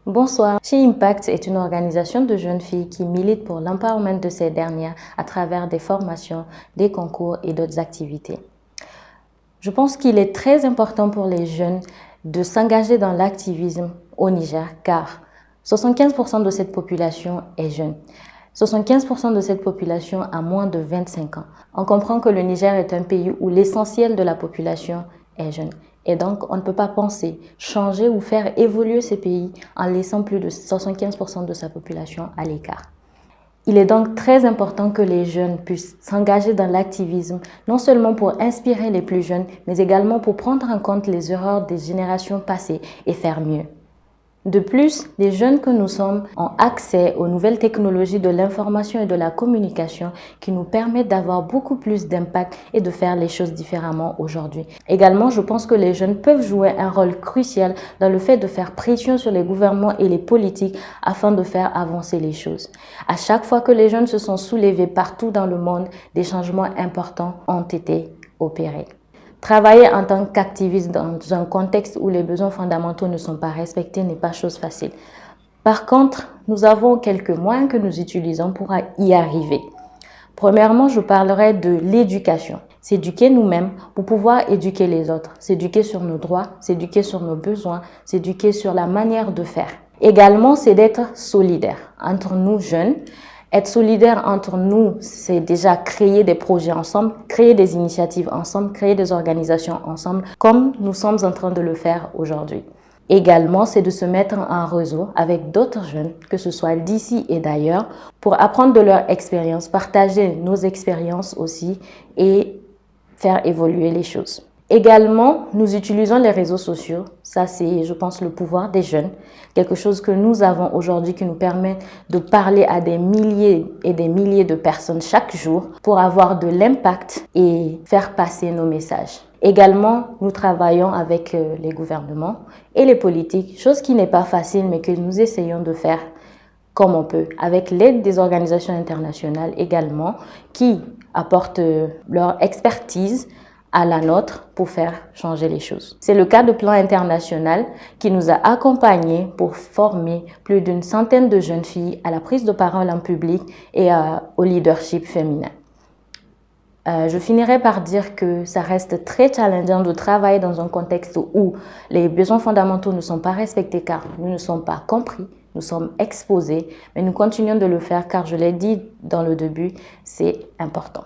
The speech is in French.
Bonsoir. She Impact est une organisation de jeunes filles qui milite pour l'empowerment de ces dernières à travers des formations, des concours et d'autres activités. Je pense qu'il est très important pour les jeunes de s'engager dans l'activisme au Niger car 75% de cette population est jeune. 75% de cette population a moins de 25 ans. On comprend que le Niger est un pays où l'essentiel de la population est jeune. Et donc, on ne peut pas penser changer ou faire évoluer ces pays en laissant plus de 75% de sa population à l'écart. Il est donc très important que les jeunes puissent s'engager dans l'activisme, non seulement pour inspirer les plus jeunes, mais également pour prendre en compte les erreurs des générations passées et faire mieux. De plus, les jeunes que nous sommes ont accès aux nouvelles technologies de l'information et de la communication qui nous permettent d'avoir beaucoup plus d'impact et de faire les choses différemment aujourd'hui. Également, je pense que les jeunes peuvent jouer un rôle crucial dans le fait de faire pression sur les gouvernements et les politiques afin de faire avancer les choses. À chaque fois que les jeunes se sont soulevés partout dans le monde, des changements importants ont été opérés. Travailler en tant qu'activiste dans un contexte où les besoins fondamentaux ne sont pas respectés n'est pas chose facile. Par contre, nous avons quelques moyens que nous utilisons pour y arriver. Premièrement, je parlerai de l'éducation. S'éduquer nous-mêmes pour pouvoir éduquer les autres. S'éduquer sur nos droits, s'éduquer sur nos besoins, s'éduquer sur la manière de faire. Également, c'est d'être solidaire entre nous jeunes. Être solidaire entre nous, c'est déjà créer des projets ensemble, créer des initiatives ensemble, créer des organisations ensemble, comme nous sommes en train de le faire aujourd'hui. Également, c'est de se mettre en réseau avec d'autres jeunes, que ce soit d'ici et d'ailleurs, pour apprendre de leur expérience, partager nos expériences aussi et faire évoluer les choses. Également, nous utilisons les réseaux sociaux. Ça, c'est, je pense, le pouvoir des jeunes. Quelque chose que nous avons aujourd'hui qui nous permet de parler à des milliers et des milliers de personnes chaque jour pour avoir de l'impact et faire passer nos messages. Également, nous travaillons avec les gouvernements et les politiques, chose qui n'est pas facile, mais que nous essayons de faire comme on peut, avec l'aide des organisations internationales également, qui apportent leur expertise à la nôtre pour faire changer les choses. C'est le cas de Plan International qui nous a accompagnés pour former plus d'une centaine de jeunes filles à la prise de parole en public et au leadership féminin. Je finirai par dire que ça reste très challengeant de travailler dans un contexte où les besoins fondamentaux ne sont pas respectés car nous ne sommes pas compris, nous sommes exposés, mais nous continuons de le faire car je l'ai dit dans le début, c'est important.